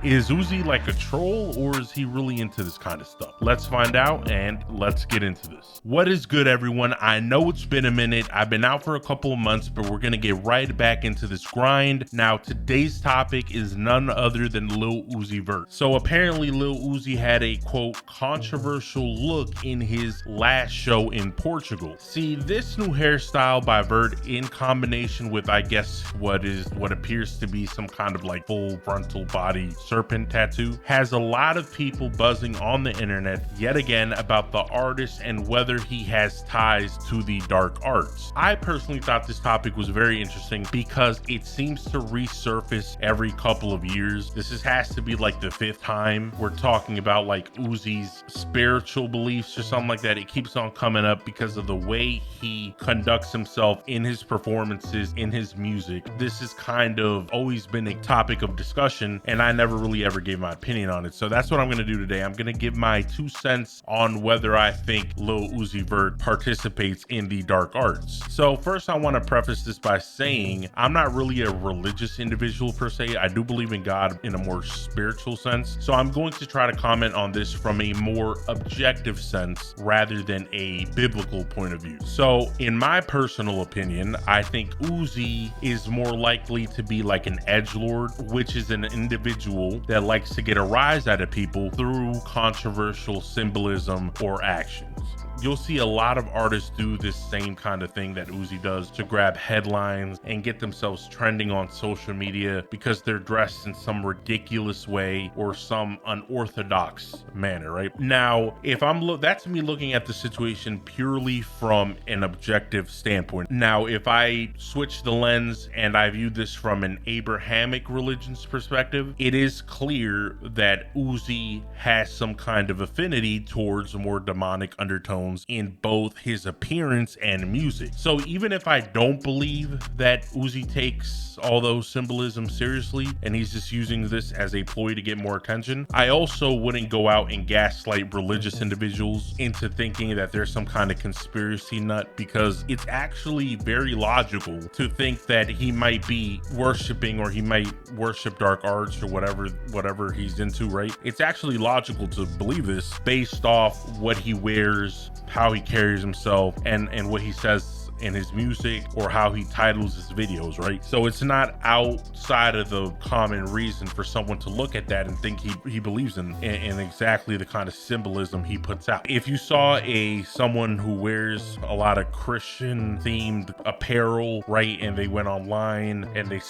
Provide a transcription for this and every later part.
Is Uzi like a troll, or is he really into this kind of stuff? Let's find out, and let's get into this. What is good, everyone? I know it's been a minute. I've been out for a couple of months, but we're gonna get right back into this grind. Now, today's topic is none other than lil Uzi Vert. So apparently lil Uzi had a quote controversial look in his last show in Portugal. See, this new hairstyle by Vert, in combination with, I guess, what appears to be some kind of like full frontal body serpent tattoo, has a lot of people buzzing on the internet yet again about the artist and whether he has ties to the dark arts. I personally thought this topic was very interesting because it seems to resurface every couple of years. This has to be like the 5th time we're talking about like Uzi's spiritual beliefs or something like that. It keeps on coming up because of the way he conducts himself in his performances, in his music. This has kind of always been a topic of discussion, and I never really ever gave my opinion on it. So that's what I'm going to do today. I'm going to give my 2 cents on whether I think lil Uzi Vert participates in the dark arts. So first, I want to preface this by saying I'm not really a religious individual per se. I do believe in God in a more spiritual sense. So I'm going to try to comment on this from a more objective sense rather than a biblical point of view. So in my personal opinion, I think Uzi is more likely to be like an edgelord, which is an individual that likes to get a rise out of people through controversial symbolism or actions. You'll see a lot of artists do this same kind of thing that Uzi does to grab headlines and get themselves trending on social media because they're dressed in some ridiculous way or some unorthodox manner, right? Now, if that's me looking at the situation purely from an objective standpoint. Now, if I switch the lens and I view this from an Abrahamic religion's perspective, it is clear that Uzi has some kind of affinity towards more demonic undertones in both his appearance and music. So even if I don't believe that Uzi takes all those symbolisms seriously and he's just using this as a ploy to get more attention, I also wouldn't go out and gaslight religious individuals into thinking that there's some kind of conspiracy nut, because it's actually very logical to think that he might be worshiping, or he might worship dark arts or whatever he's into, right? It's actually logical to believe this based off what he wears, how he carries himself, and what he says in his music, or how he titles his videos, right? So it's not outside of the common reason for someone to look at that and think he believes in exactly the kind of symbolism he puts out. If you saw someone who wears a lot of Christian themed apparel, right, and they went online and they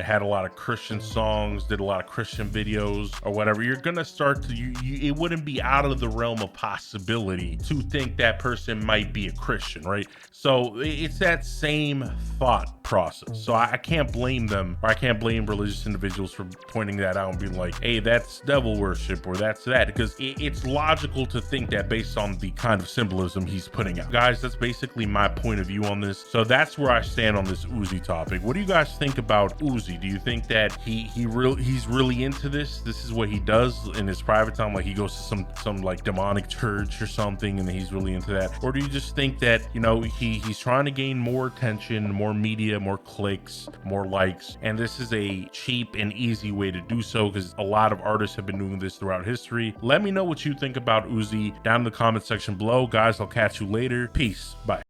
had a lot of Christian songs, did a lot of Christian videos or whatever, you're gonna start to, it wouldn't be out of the realm of possibility to think that person might be a Christian, right? So it's that same thought process. So I can't blame them, or I can't blame religious individuals for pointing that out and being like, hey, that's devil worship, or that's that, because it's logical to think that based on the kind of symbolism he's putting out. Guys, that's basically my point of view on this. So that's where I stand on this Uzi topic. What do you guys think about Uzi? Do you think that he's really into this? This is what he does in his private time, like he goes to some like demonic church or something and he's really into that? Or do you just think that, you know, he's trying to gain more attention, more media, more clicks, more likes, and this is a cheap and easy way to do so because a lot of artists have been doing this throughout history? Let me know what you think about Uzi down in the comment section below. Guys, I'll catch you later. Peace. Bye.